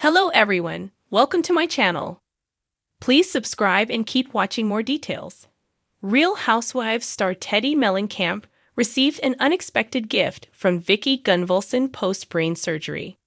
Hello everyone, welcome to my channel. Please subscribe and keep watching more details. Real Housewives star Teddi Mellencamp received an unexpected gift from Vicki Gunvalson post-brain surgery.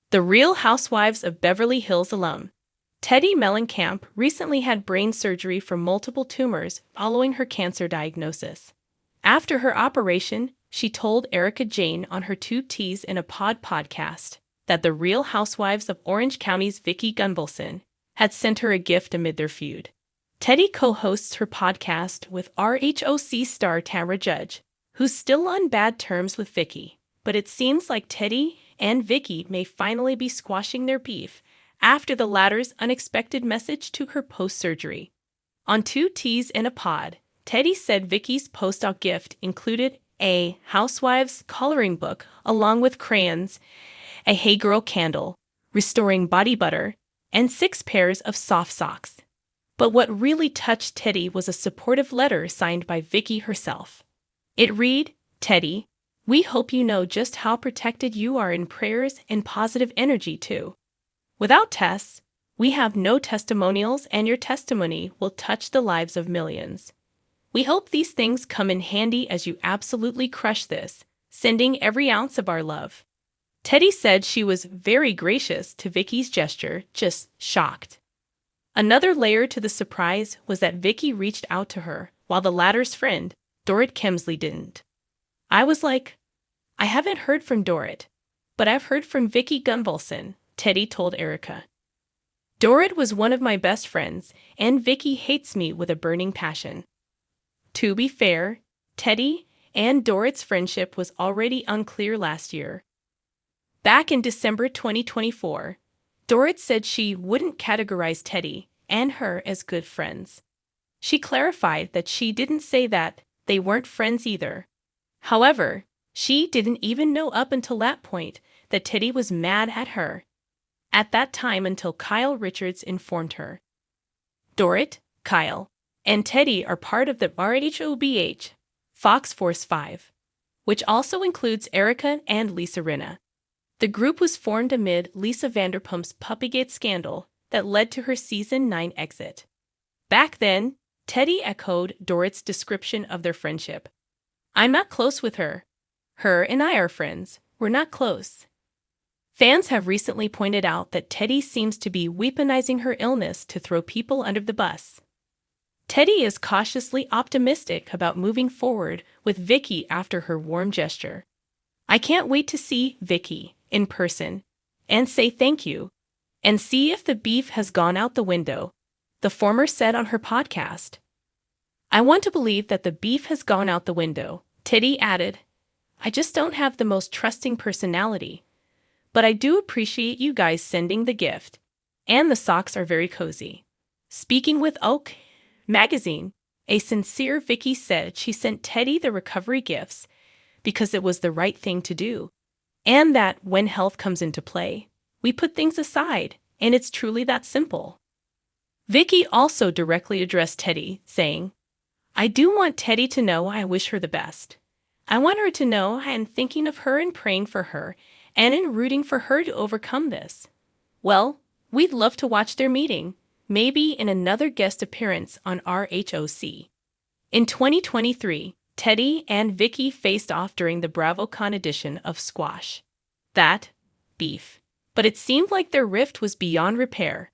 The Real Housewives of Beverly Hills alum, Teddi Mellencamp recently had brain surgery for multiple tumors following her cancer diagnosis. After her operation, she told Erika Jayne on her Two T's in a Pod podcast that the Real Housewives of Orange County's Vicki Gunvalson had sent her a gift amid their feud. Teddi co-hosts her podcast with RHOC star Tamra Judge, who's still on bad terms with Vicki, but it seems like Teddi and Vicki may finally be squashing their beef after the latter's unexpected message to her post-surgery. On Two T's in a Pod, Teddi said Vicki's post-op gift included a Housewives coloring book along with crayons, a Hey Girl candle, restoring body butter, and 6 pairs of soft socks. But what really touched Teddi was a supportive letter signed by Vicki herself. It read, "Teddi, we hope you know just how protected you are in prayers and positive energy too. Without tests, we have no testimonials and your testimony will touch the lives of millions. We hope these things come in handy as you absolutely crush this, sending every ounce of our love." Teddi said she was very gracious to Vicki's gesture, just shocked. Another layer to the surprise was that Vicki reached out to her, while the latter's friend, Dorit Kemsley, didn't. "I was like, I haven't heard from Dorit, but I've heard from Vicki Gunvalson," Teddi told Erika. "Dorit was one of my best friends, and Vicki hates me with a burning passion." To be fair, Teddi and Dorit's friendship was already unclear last year. Back in December 2024, Dorit said she wouldn't categorize Teddi and her as good friends. She clarified that she didn't say that they weren't friends either. However, she didn't even know up until that point that Teddi was mad at her. At that time until Kyle Richards informed her. Dorit, Kyle, and Teddi are part of the RHOBH, Fox Force 5, which also includes Erika and Lisa Rinna. The group was formed amid Lisa Vanderpump's Puppygate scandal that led to her season 9 exit. Back then, Teddi echoed Dorit's description of their friendship. "I'm not close with her. Her and I are friends. We're not close." Fans have recently pointed out that Teddi seems to be weaponizing her illness to throw people under the bus. Teddi is cautiously optimistic about moving forward with Vicki after her warm gesture. "I can't wait to see Vicki in person and say thank you and see if the beef has gone out the window," the former said on her podcast. "I want to believe that the beef has gone out the window," Teddi added. "I just don't have the most trusting personality, but I do appreciate you guys sending the gift, and the socks are very cozy." Speaking with Oak magazine, a sincere Vicki said she sent Teddi the recovery gifts because it was the right thing to do, and that when health comes into play, we put things aside, and it's truly that simple. Vicki also directly addressed Teddi, saying, "I do want Teddi to know I wish her the best. I want her to know I am thinking of her and praying for her, and in rooting for her to overcome this. Well, we'd love to watch their meeting, maybe in another guest appearance on RHOC." In 2023, Teddi and Vicki faced off during the BravoCon edition of Squash That Beef, but it seemed like their rift was beyond repair.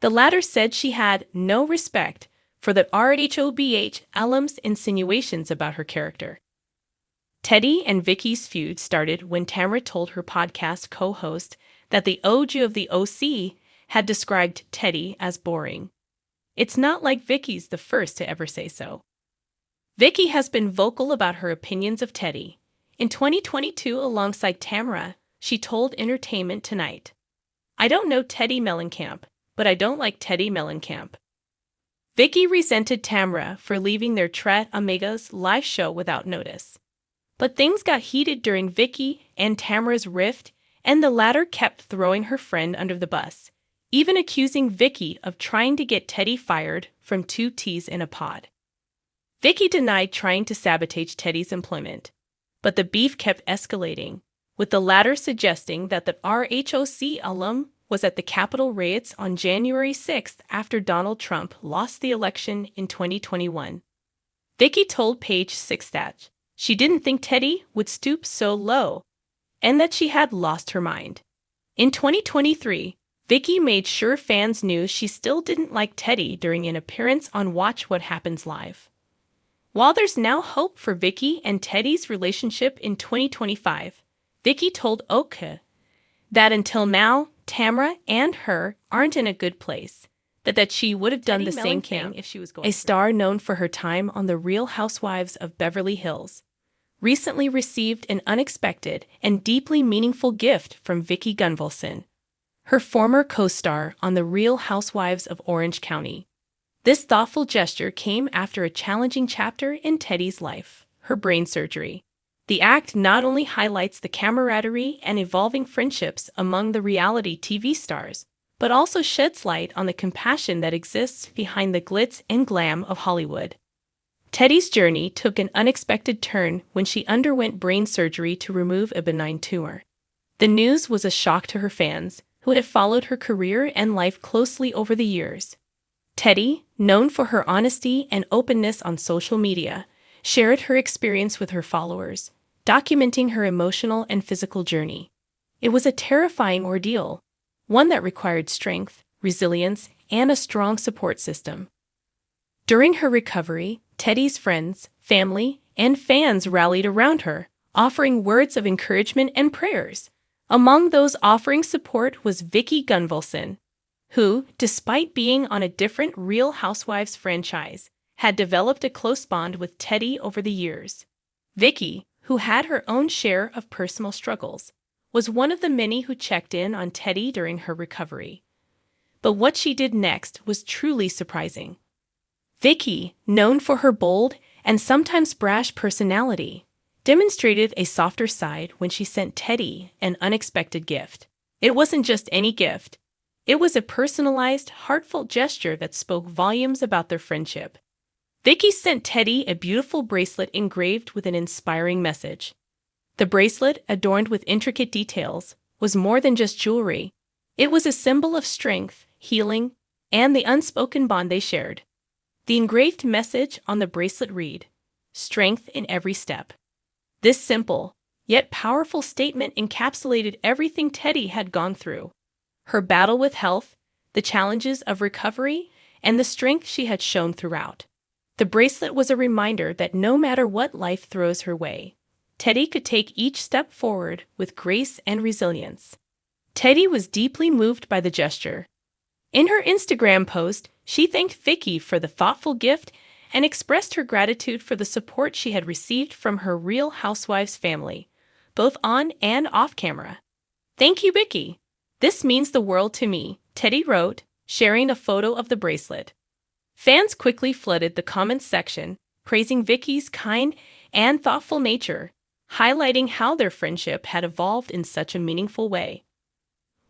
The latter said she had no respect for the RHOBH alum's insinuations about her character. Teddi and Vicki's feud started when Tamra told her podcast co-host that the OG of the OC had described Teddi as boring. It's not like Vicki's the first to ever say so. Vicki has been vocal about her opinions of Teddi. In 2022, alongside Tamra, she told Entertainment Tonight, "I don't know Teddi Mellencamp, but I don't like Teddi Mellencamp." Vicki resented Tamra for leaving their Tret Omega's live show without notice. But things got heated during Vicki and Tamra's rift, and the latter kept throwing her friend under the bus, even accusing Vicki of trying to get Teddi fired from Two T's in a Pod. Vicki denied trying to sabotage Teddi's employment, but the beef kept escalating, with the latter suggesting that the RHOC alum was at the Capitol riots on January 6th after Donald Trump lost the election in 2021. Vicki told Page Six that she didn't think Teddi would stoop so low and that she had lost her mind. In 2023, Vicki made sure fans knew she still didn't like Teddi during an appearance on Watch What Happens Live. While there's now hope for Vicki and Teddi's relationship in 2025, Vicki told Oka that until now, Tamra and her aren't in a good place, that she would have done the same thing if she was going. A star known for her time on The Real Housewives of Beverly Hills recently received an unexpected and deeply meaningful gift from Vicki Gunvalson, her former co-star on The Real Housewives of Orange County. This thoughtful gesture came after a challenging chapter in Teddi's life, her brain surgery. The act not only highlights the camaraderie and evolving friendships among the reality TV stars, but also sheds light on the compassion that exists behind the glitz and glam of Hollywood. Teddi's journey took an unexpected turn when she underwent brain surgery to remove a benign tumor. The news was a shock to her fans, who had followed her career and life closely over the years. Teddi, known for her honesty and openness on social media, shared her experience with her followers, documenting her emotional and physical journey. It was a terrifying ordeal, one that required strength, resilience, and a strong support system. During her recovery, Teddi's friends, family, and fans rallied around her, offering words of encouragement and prayers. Among those offering support was Vicki Gunvalson, who, despite being on a different Real Housewives franchise, had developed a close bond with Teddi over the years. Vicki, who had her own share of personal struggles, was one of the many who checked in on Teddi during her recovery. But what she did next was truly surprising. Vicki, known for her bold and sometimes brash personality, demonstrated a softer side when she sent Teddi an unexpected gift. It wasn't just any gift. It was a personalized, heartfelt gesture that spoke volumes about their friendship. Vicki sent Teddi a beautiful bracelet engraved with an inspiring message. The bracelet, adorned with intricate details, was more than just jewelry. It was a symbol of strength, healing, and the unspoken bond they shared. The engraved message on the bracelet read, "Strength in every step." This simple, yet powerful statement encapsulated everything Teddi had gone through: her battle with health, the challenges of recovery, and the strength she had shown throughout. The bracelet was a reminder that no matter what life throws her way, Teddi could take each step forward with grace and resilience. Teddi was deeply moved by the gesture. In her Instagram post, she thanked Vicki for the thoughtful gift and expressed her gratitude for the support she had received from her Real Housewives family, both on and off camera. "Thank you, Vicki. This means the world to me," Teddi wrote, sharing a photo of the bracelet. Fans quickly flooded the comments section, praising Vicki's kind and thoughtful nature, highlighting how their friendship had evolved in such a meaningful way.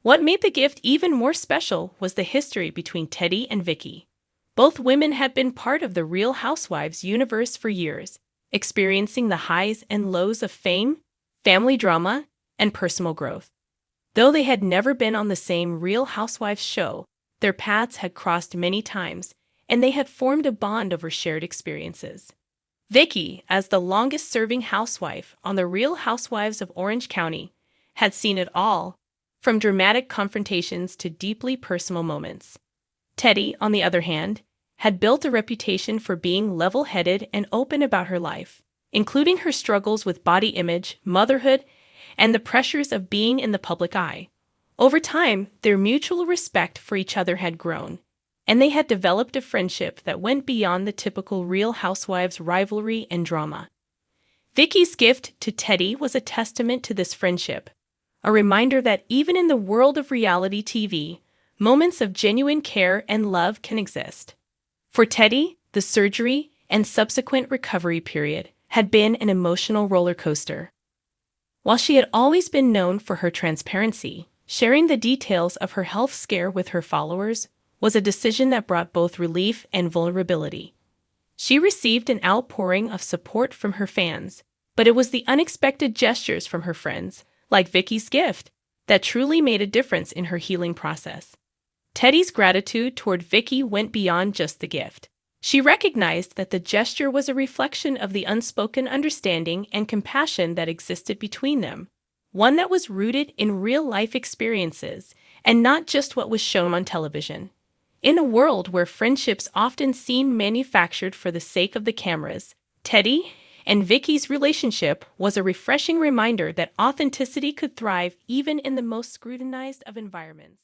What made the gift even more special was the history between Teddi and Vicki. Both women had been part of the Real Housewives universe for years, experiencing the highs and lows of fame, family drama, and personal growth. Though they had never been on the same Real Housewives show, their paths had crossed many times, and they had formed a bond over shared experiences. Vicki, as the longest-serving housewife on the Real Housewives of Orange County, had seen it all, from dramatic confrontations to deeply personal moments. Teddi, on the other hand, had built a reputation for being level-headed and open about her life, including her struggles with body image, motherhood, and the pressures of being in the public eye. Over time, their mutual respect for each other had grown, and they had developed a friendship that went beyond the typical Real Housewives rivalry and drama. Vicki's gift to Teddi was a testament to this friendship, a reminder that even in the world of reality TV, moments of genuine care and love can exist. For Teddi, the surgery and subsequent recovery period had been an emotional roller coaster. While she had always been known for her transparency, sharing the details of her health scare with her followers was a decision that brought both relief and vulnerability. She received an outpouring of support from her fans, but it was the unexpected gestures from her friends, like Vicki's gift, that truly made a difference in her healing process. Teddi's gratitude toward Vicki went beyond just the gift. She recognized that the gesture was a reflection of the unspoken understanding and compassion that existed between them, one that was rooted in real-life experiences and not just what was shown on television. In a world where friendships often seem manufactured for the sake of the cameras, Teddi and Vicki's relationship was a refreshing reminder that authenticity could thrive even in the most scrutinized of environments.